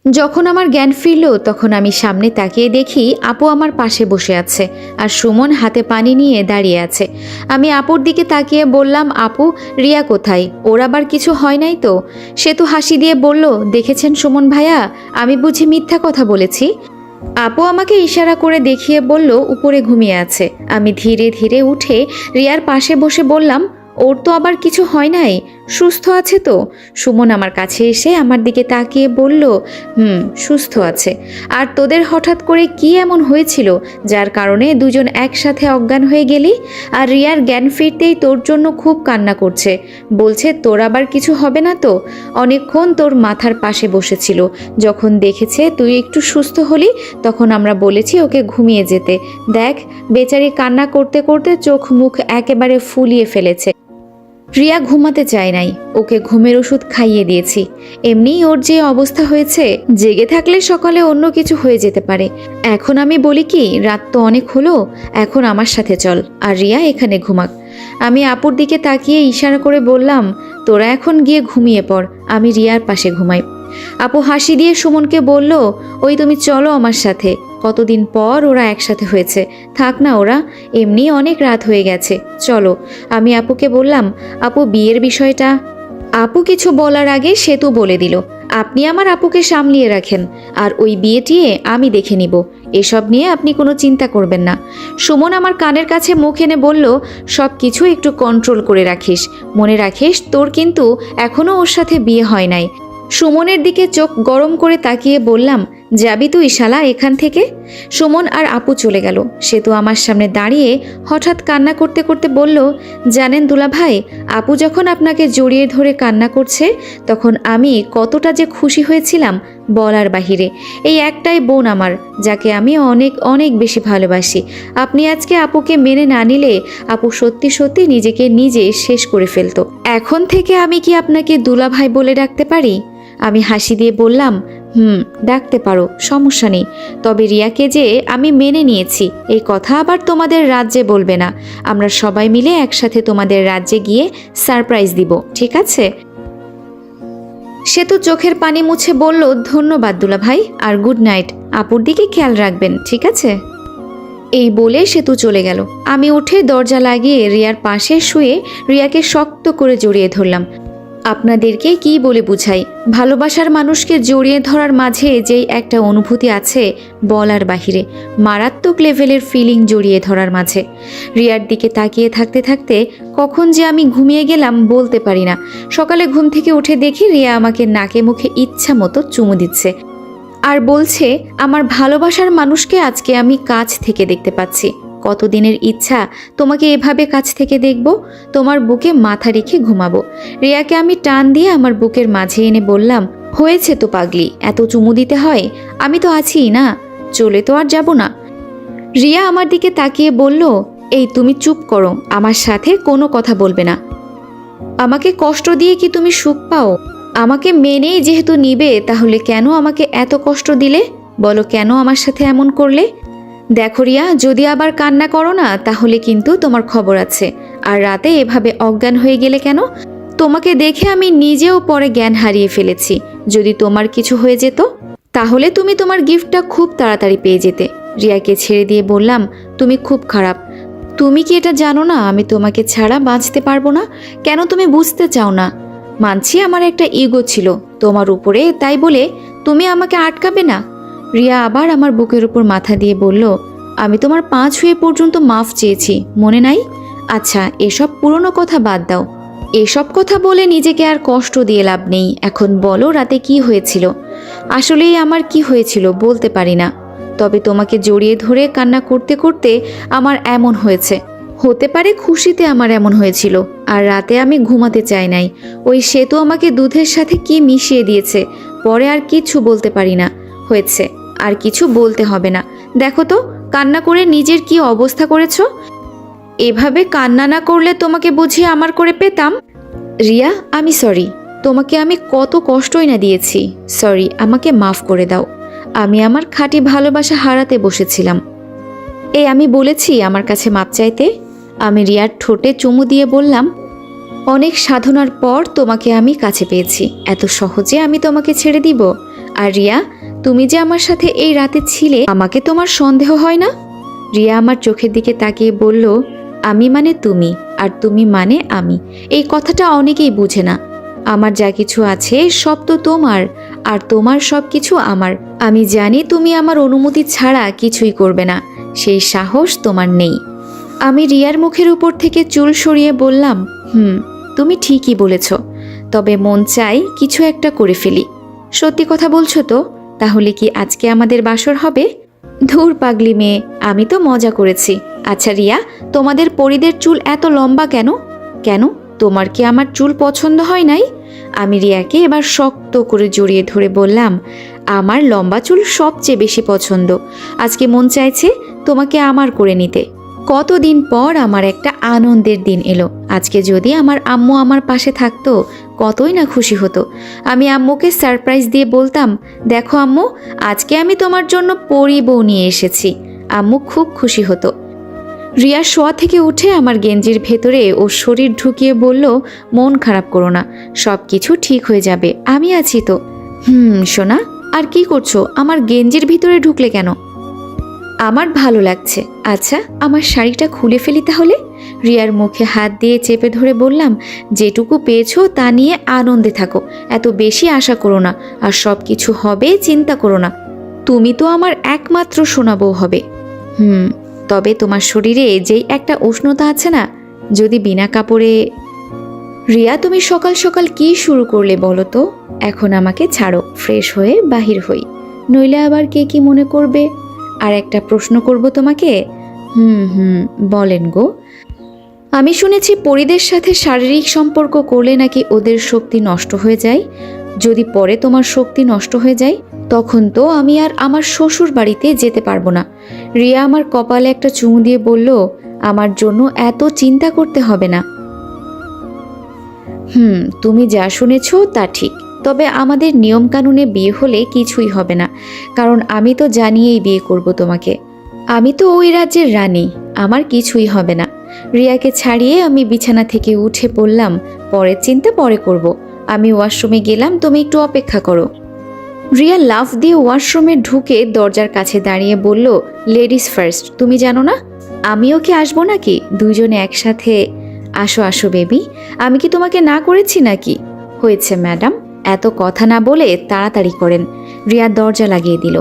যখন আমার জ্ঞান ফিরল তখন আমি সামনে তাকিয়ে দেখি আপু আমার পাশে বসে আছে আর সুমন হাতে পানি নিয়ে দাঁড়িয়ে আছে। আমি আপুর দিকে তাকিয়ে বললাম, আপু, রিয়া কোথায়? ওর আবার কিছু হয় নাই তো? সে তো হাসি দিয়ে বলল, দেখেছেন সুমন ভাইয়া, আমি বুঝি মিথ্যা কথা বলেছি? আপু আমাকে ইশারা করে দেখিয়ে বলল উপরে ঘুমিয়ে আছে। আমি ধীরে ধীরে উঠে রিয়ার পাশে বসে বললাম, ওর তো আবার কিছু হয় নাই, সুস্থ আছে তো? সুমন আমার কাছে এসে আমার দিকে তাকিয়ে বলল, সুস্থ আছে। আর তোদের হঠাৎ করে কি এমন হয়েছিল যার কারণে দুজন একসাথে অজ্ঞান হয়ে গেলি? আর রিয়ার জ্ঞান ফিরতেই তোর জন্য খুব কান্না করছে, বলছে তোর আবার কিছু হবে না তো? অনেকক্ষণ তোর মাথার পাশে বসেছিল। যখন দেখেছে তুই একটু সুস্থ হলি তখন আমরা বলেছি ওকে ঘুমিয়ে যেতে। দেখ, বেচারি কান্না করতে করতে চোখ মুখ একেবারে ফুলিয়ে ফেলেছে। রিয়া ঘুমাতে চায় নাই, ওকে ঘুমের ওষুধ খাইয়ে দিয়েছি। এমনিই ওর যে অবস্থা হয়েছে, জেগে থাকলে সকালে অন্য কিছু হয়ে যেতে পারে। এখন আমি বলি কি, রাত তো অনেক হলো, এখন আমার সাথে চল আর রিয়া এখানে ঘুমাক। আমি আপুর দিকে তাকিয়ে ইশারা করে বললাম, তোরা এখন গিয়ে ঘুমিয়ে পড়, আমি রিয়ার পাশে ঘুমাই। আপু হাসি দিয়ে সুমনকে বলল, ওই তুমি চলো আমার সাথে, কতদিন পর ওরা একসাথে হয়েছে, থাক না ওরা, এমনি অনেক রাত হয়ে গেছে, চলো। আমি আপুকে বললাম, আপু বিয়ের বিষয়টা। আপু কিছু বলার আগে সেতু বলে দিল, আপনি আমার আপুকে সামলিয়ে রাখেন, আর ওই বিয়েটিয়ে আমি দেখে নিব, এসব নিয়ে আপনি কোনো চিন্তা করবেন না। সুমন আমার কানের কাছে মুখ এনে বলল, সব কিছু একটু কন্ট্রোল করে রাখিস, মনে রাখিস তোর কিন্তু এখনও ওর সাথে বিয়ে হয় নাই। সুমনের দিকে চোখ গরম করে তাকিয়ে বললাম, যাবি তুই শালা এখান থেকে? সুমন আর আপু চলে গেল। সেতু আমার সামনে দাঁড়িয়ে হঠাৎ কান্না করতে করতে বলল, জানেন দুলাভাই, আপু যখন আপনাকে জড়িয়ে ধরে কান্না করছে তখন আমি কতটা যে খুশি হয়েছিলাম বলার বাহিরে। এই একটাই বোন আমার, যাকে আমি অনেক অনেক বেশি ভালোবাসি। আপনি আজকে আপুকে মেনে না নিলে আপু সত্যি সত্যি নিজেকে নিজে শেষ করে ফেলতো। এখন থেকে আমি কি আপনাকে দুলাভাই বলে ডাকতে পারি? আমি হাসি দিয়ে বললাম, ডাকতে পারো, সমস্যা নেই। তবে রিয়াকে যে আমি মেনে নিয়েছি এই কথা আবার তোমাদের রাজ্যে বলবে না। আমরা সবাই মিলে একসাথে তোমাদের রাজ্যে গিয়ে সারপ্রাইজ দিব, ঠিক আছে? সেতু চোখের পানি মুছে বলল, ধন্যবাদ দুলাভাই, আর গুড নাইট। আপুর দিকে খেয়াল রাখবেন, ঠিক আছে? এই বলে সেতু চলে গেল। আমি উঠে দরজা লাগিয়ে রিয়ার পাশে শুয়ে রিয়াকে শক্ত করে জড়িয়ে ধরলাম। আপনাদেরকে কি বলে বুঝাই, ভালোবাসার মানুষকে জড়িয়ে ধরার মাঝে যেই একটা অনুভূতি আছে বলার বাহিরে, মারাত্মক লেভেলের ফিলিং জড়িয়ে ধরার মাঝে। রিয়ার দিকে তাকিয়ে থাকতে থাকতে কখন যে আমি ঘুমিয়ে গেলাম বলতে পারি না। সকালে ঘুম থেকে উঠে দেখি রিয়া আমাকে নাকে মুখে ইচ্ছা মতো চুমু দিচ্ছে আর বলছে, আমার ভালোবাসার মানুষকে আজকে আমি কাছ থেকে দেখতে পাচ্ছি। কতদিনের ইচ্ছা তোমাকে এভাবে কাছ থেকে দেখব, তোমার বুকে মাথা রেখে ঘুমাবো। রিয়াকে আমি টান দিয়ে আমার বুকের মাঝে এনে বললাম, হয়েছে তো পাগলি, এত চুমু দিতে হয়? আমি তো আছি না, চলে তো আর যাব না। রিয়া আমার দিকে তাকিয়ে বলল, এই তুমি চুপ করো, আমার সাথে কোনো কথা বলবে না। আমাকে কষ্ট দিয়ে কি তুমি সুখ পাও? আমাকে মেনেই যেহেতু নিবে, তাহলে কেন আমাকে এত কষ্ট দিলে? বলো, কেন আমার সাথে এমন করলে? দেখো রিয়া, যদি আবার কান্না করো না তাহলে কিন্তু তোমার খবর আছে। আর রাতে এভাবে অজ্ঞান হয়ে গেলে কেন? তোমাকে দেখে আমি নিজেও পরে জ্ঞান হারিয়ে ফেলেছি। যদি তোমার কিছু হয়ে যেত তাহলে তুমি তোমার গিফটটা খুব তাড়াতাড়ি পেয়ে যেতে। রিয়াকে ছেড়ে দিয়ে বললাম, তুমি খুব খারাপ। তুমি কি এটা জানো না আমি তোমাকে ছাড়া বাঁচতে পারবো না? কেন তুমি বুঝতে চাও না? মানছি আমার একটা ইগো ছিল তোমার উপরে, তাই বলে তুমি আমাকে আটকাবে না। রিয়া আবার আমার বুকের উপর মাথা দিয়ে বলল, আমি তোমার পা ছুঁয়ে পর্যন্ত মাফ চেয়েছি, মনে নাই? আচ্ছা, এসব পুরনো কথা বাদ দাও। এসব কথা বলে নিজেকে আর কষ্ট দিয়ে লাভ নেই। এখন বলো, রাতে কি হয়েছিল? আসলেই আমার কি হয়েছিল বলতে পারি না, তবে তোমাকে জড়িয়ে ধরে কান্না করতে করতে আমার এমন হয়েছে। হতে পারে খুশিতে আমার এমন হয়েছিল, আর রাতে আমি ঘুমাতে চাই নাই। ওই সেতু আমাকে দুধের সাথে কি মিশিয়ে দিয়েছে, পরে আর কিছু বলতে পারি না। হয়েছে, আর কিছু বলতে হবে না। দেখো তো কান্না করে নিজের কি অবস্থা করেছো। এভাবে কান্না না করলে তোমাকে বুঝিয়ে আমার করে পেতাম। রিয়া, আমি সরি, তোমাকে আমি কত কষ্টই না দিয়েছি। সরি, আমাকে মাফ করে দাও। আমি আমার খাঁটি ভালোবাসা হারাতে বসেছিলাম। এই আমি বলেছি আমার কাছে মাপ চাইতে। আমি রিয়ার ঠোঁটে চুমু দিয়ে বললাম, অনেক সাধনার পর তোমাকে আমি কাছে পেয়েছি, এত সহজে আমি তোমাকে ছেড়ে দিব? আর রিয়া, তুমি যে আমার সাথে এই রাতে ছিলে, আমাকে তোমার সন্দেহ হয় না? রিয়া আমার চোখের দিকে তাকিয়ে বলল, আমি মানে তুমি, আর তুমি মানে আমি। এই কথাটা অনেকেই বুঝে না। আমার যা কিছু আছে সব তো তোমার, আর তোমার সব কিছু আমার। আমি জানি তুমি আমার অনুমতি ছাড়া কিছুই করবে না, সেই সাহস তোমার নেই। আমি রিয়ার মুখের উপর থেকে চুল সরিয়ে বললাম, তুমি ঠিকই বলেছ, তবে মন চাই কিছু একটা করে ফেলি। সত্যি কথা বলছো তো? তাহলে কি আজকে আমাদের বাসর হবে? ধুর পাগলি মেয়ে, আমি তো মজা করেছি। আচ্ছা রিয়া, তোমাদের পরিদের চুল এত লম্বা কেন? কেন, তোমার কি আমার চুল পছন্দ হয় নাই? আমি রিয়াকে এবার শক্ত করে জড়িয়ে ধরে বললাম, আমার লম্বা চুল সবচেয়ে বেশি পছন্দ। আজকে মন চাইছে তোমাকে আমার করে নিতে। কতদিন পর আমার একটা আনন্দের দিন এলো। আজকে যদি আমার আম্মু আমার পাশে থাকতো, কতই না খুশি হতো। আমি আম্মুকে সারপ্রাইজ দিয়ে বলতাম, দেখো আম্মু, আজকে আমি তোমার জন্য পরি বউ নিয়ে এসেছি। আম্মু খুব খুশি হতো। রিয়া শোয়া থেকে উঠে আমার গেঞ্জির ভেতরে ওর শরীর ঢুকিয়ে বলল, মন খারাপ করো না, সব কিছু ঠিক হয়ে যাবে, আমি আছি তো। সোনা, আর কি করছো? আমার গেঞ্জির ভিতরে ঢুকলে কেন? আমার ভালো লাগছে। আচ্ছা, আমার শাড়িটা খুলে ফেলি তাহলে। রিয়ার মুখে হাত দিয়ে চেপে ধরে বললাম, যেটুকু পেয়েছো তা নিয়ে আনন্দে থাকো, এত বেশি আশা করো না, আর সব কিছু হবে, চিন্তা করো না। তুমি তো আমার একমাত্র সোনা বউ হবে। তবে তোমার শরীরে যেই একটা উষ্ণতা আছে না, যদি বিনা কাপড়ে। রিয়া, তুমি সকাল সকাল কি শুরু করলে বলো তো? এখন আমাকে ছাড়ো, ফ্রেশ হয়ে বাহির হই, নইলে আবার কে কি মনে করবে। আর একটা প্রশ্ন করব তোমাকে। বলেন গো। আমি শুনেছি পরিদের সাথে শারীরিক সম্পর্ক করলে নাকি ওদের শক্তি নষ্ট হয়ে যায়। যদি পরে তোমার শক্তি নষ্ট হয়ে যায়, তখন তো আমি আর আমার শ্বশুর বাড়িতে যেতে পারবো না। রিয়া আমার কপালে একটা চুমু দিয়ে বলল, আমার জন্য এত চিন্তা করতে হবে না। তুমি যা শুনেছ তা ঠিক, তবে আমাদের নিয়মকানুনে বিয়ে হলে কিছুই হবে না, কারণ আমি তো জানিয়েই বিয়ে করব তোমাকে। আমি তো ওই রাজ্যের রানী, আমার কিছুই হবে না। রিয়াকে ছাড়িয়ে আমি বিছানা থেকে উঠে পড়লাম, পরের চিন্তা পরে করব। আমি ওয়াশরুমে গেলাম, তুমি একটু অপেক্ষা করো। রিয়া লাফ দিয়ে ওয়াশরুমে ঢুকে দরজার কাছে দাঁড়িয়ে বলল, লেডিস ফার্স্ট, তুমি জানো না আমিও কি আসবো নাকি? দুজনে একসাথে। আসো আসো বেবি, আমি কি তোমাকে না করেছি নাকি? হয়েছে ম্যাডাম, এত কথা না বলে তাড়াতাড়ি করেন। রিয়া দরজা লাগিয়ে দিল।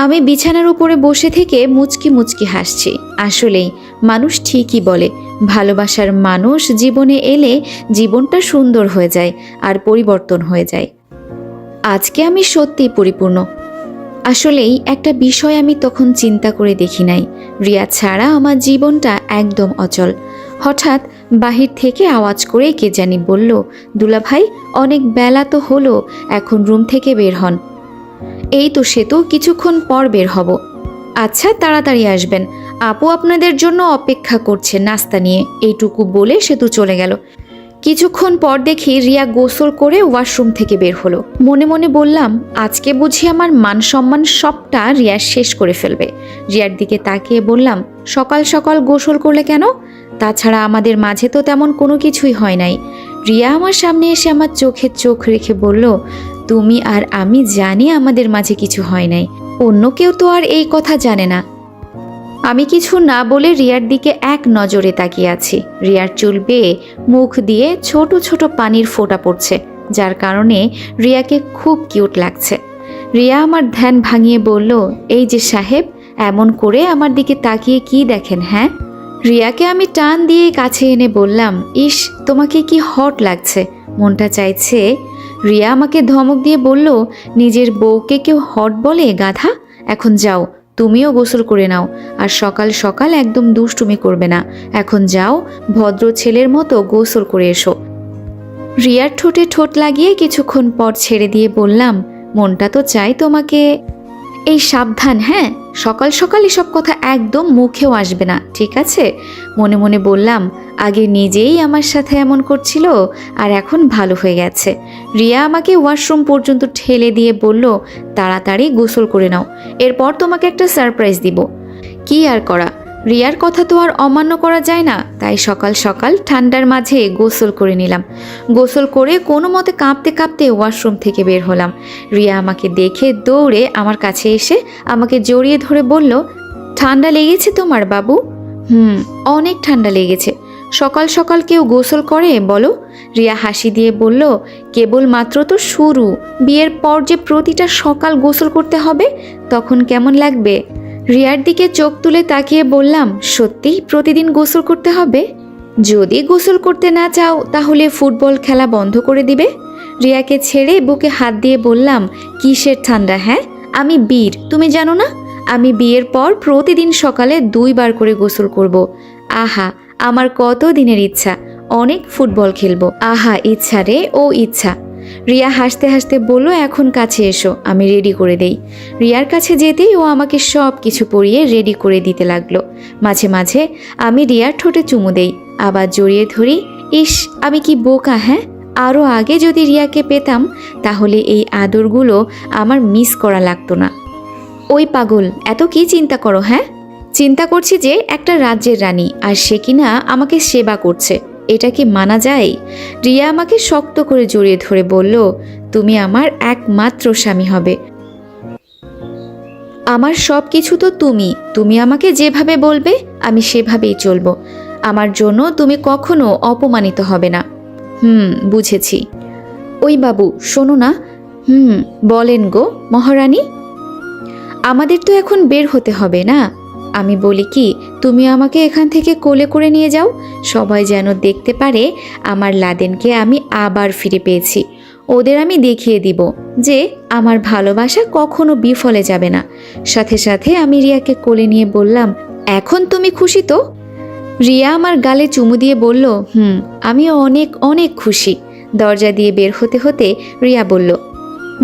আমি বিছানার উপরে বসে থেকে মুচকি মুচকি হাসছি। আসলেই মানুষ ঠিকই বলে, ভালোবাসার মানুষ জীবনে এলে জীবনটা সুন্দর হয়ে যায় আর পরিবর্তন হয়ে যায়। আজকে আমি সত্যিই পরিপূর্ণ। আসলেই একটা বিষয় আমি তখন চিন্তা করে দেখি নাই, রিয়া ছাড়া আমার জীবনটা একদম অচল। হঠাৎ বাহির থেকে আওয়াজ করে কে জানি বলল, দুলাভাই, অনেক বেলা তো হলো, এখন রুম থেকে বের হন। এই তো সে তো কিছুক্ষণ পর বের হব। আচ্ছা, তাড়াতাড়ি আসবেন, আপু আপনাদের জন্য অপেক্ষা করছে নাস্তা নিয়ে। এইটুকু বলে সে তো চলে গেল। কিছুক্ষণ পর দেখি রিয়া গোসল করে ওয়াশরুম থেকে বের হলো। মনে মনে বললাম, আজকে বুঝি আমার মান সম্মান সবটা রিয়া শেষ করে ফেলবে। রিয়ার দিকে তাকিয়ে বললাম, সকাল সকাল গোসল করলে কেন? তাছাড়া আমাদের মাঝে তো তেমন কোনো কিছুই হয় নাই। রিয়া আমার সামনে এসে আমার চোখে চোখ রেখে বলল, তুমি আর আমি জানি আমাদের মাঝে কিছু হয় নাই, অন্য কেউ তো আর এই কথা জানে না। আমি কিছু না বলে রিয়ার দিকে এক নজরে তাকিয়ে আছি। রিয়ার চুল বেয়ে মুখ দিয়ে ছোট ছোট পানির ফোঁটা পড়ছে, যার কারণে রিয়াকে খুব কিউট লাগছে। রিয়া আমার ধ্যান ভাঙিয়ে বলল, এই যে সাহেব, এমন করে আমার দিকে তাকিয়ে কি দেখেন? হ্যাঁ। রিয়াকে আমি টান দিয়ে কাছে এনে বললাম, ইস, তোমাকে কি হট লাগছে, মনটা চাইছে। রিয়া আমাকে ধমক দিয়ে বলল, নিজের বউকে কেউ হট বলে গাধা? এখন যাও, তুমিও গোসল করে নাও, আর সকাল সকাল একদম দুষ্টুমি করবে না। এখন যাও, ভদ্র ছেলের মতো গোসল করে এসো। রিয়ার ঠোঁটে ঠোঁট লাগিয়ে কিছুক্ষণ পর ছেড়ে দিয়ে বললাম, মনটা তো চাই তোমাকে। এই সাবধান, হ্যাঁ, সকাল সকাল এসব কথা একদম মুখেও আসবে না, ঠিক আছে? মনে মনে বললাম, আগে নিজেই আমার সাথে এমন করছিল, আর এখন ভালো হয়ে গেছে। রিয়া আমাকে ওয়াশরুম পর্যন্ত ঠেলে দিয়ে বলল, তাড়াতাড়ি গোসল করে নাও, এরপর তোমাকে একটা সারপ্রাইজ দিব। কি আর করা, রিয়ার কথা তো আর অমান্য করা যায় না, তাই সকাল সকাল ঠান্ডার মাঝে গোসল করে নিলাম। গোসল করে কোনো মতে কাঁপতে কাঁপতে ওয়াশরুম থেকে বের হলাম। রিয়া আমাকে দেখে দৌড়ে আমার কাছে এসে আমাকে জড়িয়ে ধরে বলল, ঠান্ডা লেগেছে তোমার বাবু? অনেক ঠান্ডা লেগেছে। সকাল সকাল কেউ গোসল করে বলো? রিয়া হাসি দিয়ে বলল, কেবল মাত্র তো শুরু, বিয়ের পর যে প্রতিটা সকাল গোসল করতে হবে, তখন কেমন লাগবে? রিয়ার দিকে চোখ তুলে তাকিয়ে বললাম, সত্যিই প্রতিদিন গোসল করতে হবে? যদি গোসল করতে না চাও তাহলে ফুটবল খেলা বন্ধ করে দিবে। রিয়াকে ছেড়ে বুকে হাত দিয়ে বললাম, কিসের ঠান্ডা? হ্যাঁ, আমি বীর, তুমি জানো না? আমি বিয়ের পর প্রতিদিন সকালে 2 বার করে গোসল করব। আহা, আমার কত দিনের ইচ্ছা, অনেক ফুটবল খেলবো। আহা, ইচ্ছা রে ও ইচ্ছা। রিয়া হাসতে হাসতে বলল, এখন কাছে এসো, আমি রেডি করে দেই। রিয়ার কাছে যেতেই ও আমাকে সব কিছু পরিয়ে রেডি করে দিতে লাগলো। মাঝে মাঝে আমি রিয়ার ঠোঁটে চুমু দেই, আবার জড়িয়ে ধরি। ইস, আমি কি বোকা! হ্যাঁ, আরও আগে যদি রিয়াকে পেতাম তাহলে এই আদরগুলো আমার মিস করা লাগতো না। ওই পাগল, এত কি চিন্তা করো? হ্যাঁ, চিন্তা করছি যে একটা রাজ্যের রানী আর সে কিনা আমাকে সেবা করছে, এটা কি মানা যায়? রিয়া আমাকে শক্ত করে জড়িয়ে ধরে বলল, তুমি আমার একমাত্র স্বামী হবে। আমার সব কিছু তো তুমি আমাকে যেভাবে বলবে আমি সেভাবেই চলবো। আমার জন্য তুমি কখনো অপমানিত হবে না। বুঝেছি। ওই বাবু, শোনো না। বলেন গো মহারানী। আমাদের তো এখন বের হতে হবে না? আমি বলি কি, তুমি আমাকে এখান থেকে কোলে করে নিয়ে যাও, সবাই যেন দেখতে পারে আমার লাদেনকে আমি আবার ফিরে পেয়েছি। ওদের আমি দেখিয়ে দিব যে আমার ভালোবাসা কখনো বিফলে যাবে না। সাথে সাথে আমি রিয়াকে কোলে নিয়ে বললাম, এখন তুমি খুশি তো? রিয়া আমার গালে চুমু দিয়ে বলল, আমি অনেক অনেক খুশি। দরজা দিয়ে বের হতে হতে রিয়া বলল,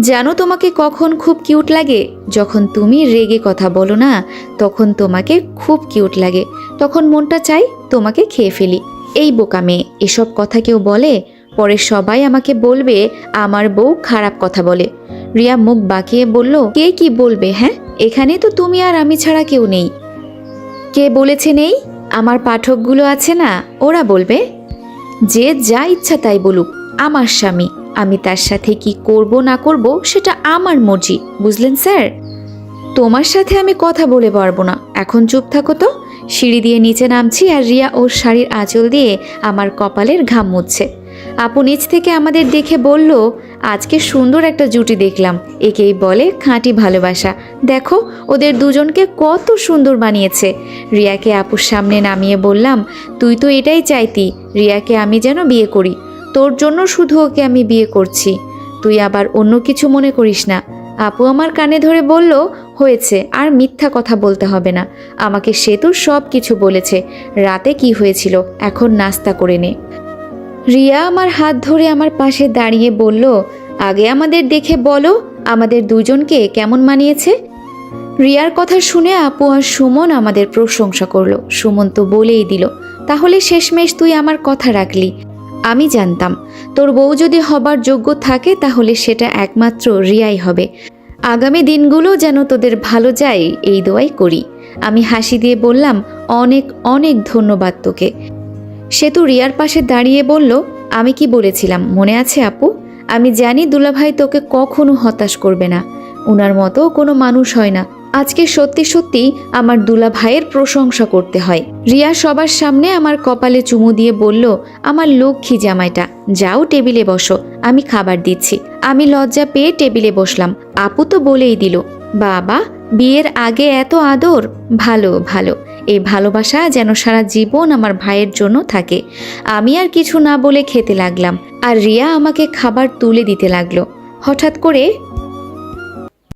জানো তোমাকে কখন খুব কিউট লাগে? যখন তুমি রেগে কথা বলো না, তখন তোমাকে খুব কিউট লাগে। তখন মনটা চাই তোমাকে খেয়ে ফেলি। এই বোকা মেয়ে, এসব কথা কেউ বলে? পরে সবাই আমাকে বলবে আমার বউ খারাপ কথা বলে। রিয়া মুখ বাঁকিয়ে বলল, কে কি বলবে? হ্যাঁ, এখানে তো তুমি আর আমি ছাড়া কেউ নেই। কে বলেছে নেই? আমার পাঠকগুলো আছে না, ওরা বলবে। যে যা ইচ্ছা তাই বলুক, আমার স্বামী, আমি তার সাথে কি করব না করব সেটা আমার মর্জি, বুঝলেন স্যার? তোমার সাথে আমি কথা বলে পারবো না, এখন চুপ থাকো তো। সিঁড়ি দিয়ে নিচে নামছি আর রিয়া ওর শাড়ির আঁচল দিয়ে আমার কপালের ঘাম মুছছে। আপু নিচ থেকে আমাদের দেখে বলল, আজকে সুন্দর একটা জুটি দেখলাম, একেই বলে খাঁটি ভালোবাসা। দেখো ওদের দুজনকে কত সুন্দর বানিয়েছে। রিয়াকে আপুর সামনে নামিয়ে বললাম, তুই তো এটাই চাইতি, রিয়াকে আমি যেন বিয়ে করি। তোর জন্য শুধু ওকে আমি বিয়ে করছি, তুই আবার অন্য কিছু মনে করিস না। আপু আমার কানে ধরে বলল, হয়েছে, আর মিথ্যা কথা বলতে হবে না। আমাকে সে তো সব কিছু বলেছে, রাতে কি হয়েছিল, এখন নাস্তা করে নে। রিয়া আমার হাত ধরে আমার পাশে দাঁড়িয়ে বলল, আগে আমাদের দেখে বলো আমাদের দুজনকে কেমন মানিয়েছে। রিয়ার কথা শুনে আপু আর সুমন আমাদের প্রশংসা করলো। সুমন তো বলেই দিল, তাহলে শেষমেশ তুই আমার কথা রাখলি। আমি জানতাম তোর বউ যদি হবার যোগ্য থাকে তাহলে সেটা একমাত্র রিয়াই হবে। আগামী দিনগুলো যেন তোদের ভালো যায় এই দোয়াই করি। আমি হাসি দিয়ে বললাম, অনেক অনেক ধন্যবাদ তোকে। সে তো রিয়ার পাশে দাঁড়িয়ে বলল, আমি কি বলেছিলাম মনে আছে আপু? আমি জানি দুলাভাই তোকে কখনো হতাশ করবে না, ওনার মতো কোনো মানুষ হয় না। আজকে সত্যি সত্যি আমার দুলাভাইয়ের প্রশংসা করতে হয়। রিয়া সবার সামনে আমার কপালে চুমু দিয়ে বলল, আমার লক্ষ্মী জামাইটা, যাও টেবিলে বসো, আমি খাবার দিচ্ছি। আমি লজ্জা পেয়ে টেবিলে বসলাম। আপু তো বলেই দিল, বাবা বিয়ের আগে এত আদর, ভালো ভালো। এই ভালোবাসা যেন সারা জীবন আমার ভাইয়ের জন্য থাকে। আমি আর কিছু না বলে খেতে লাগলাম আর রিয়া আমাকে খাবার তুলে দিতে লাগলো। হঠাৎ করে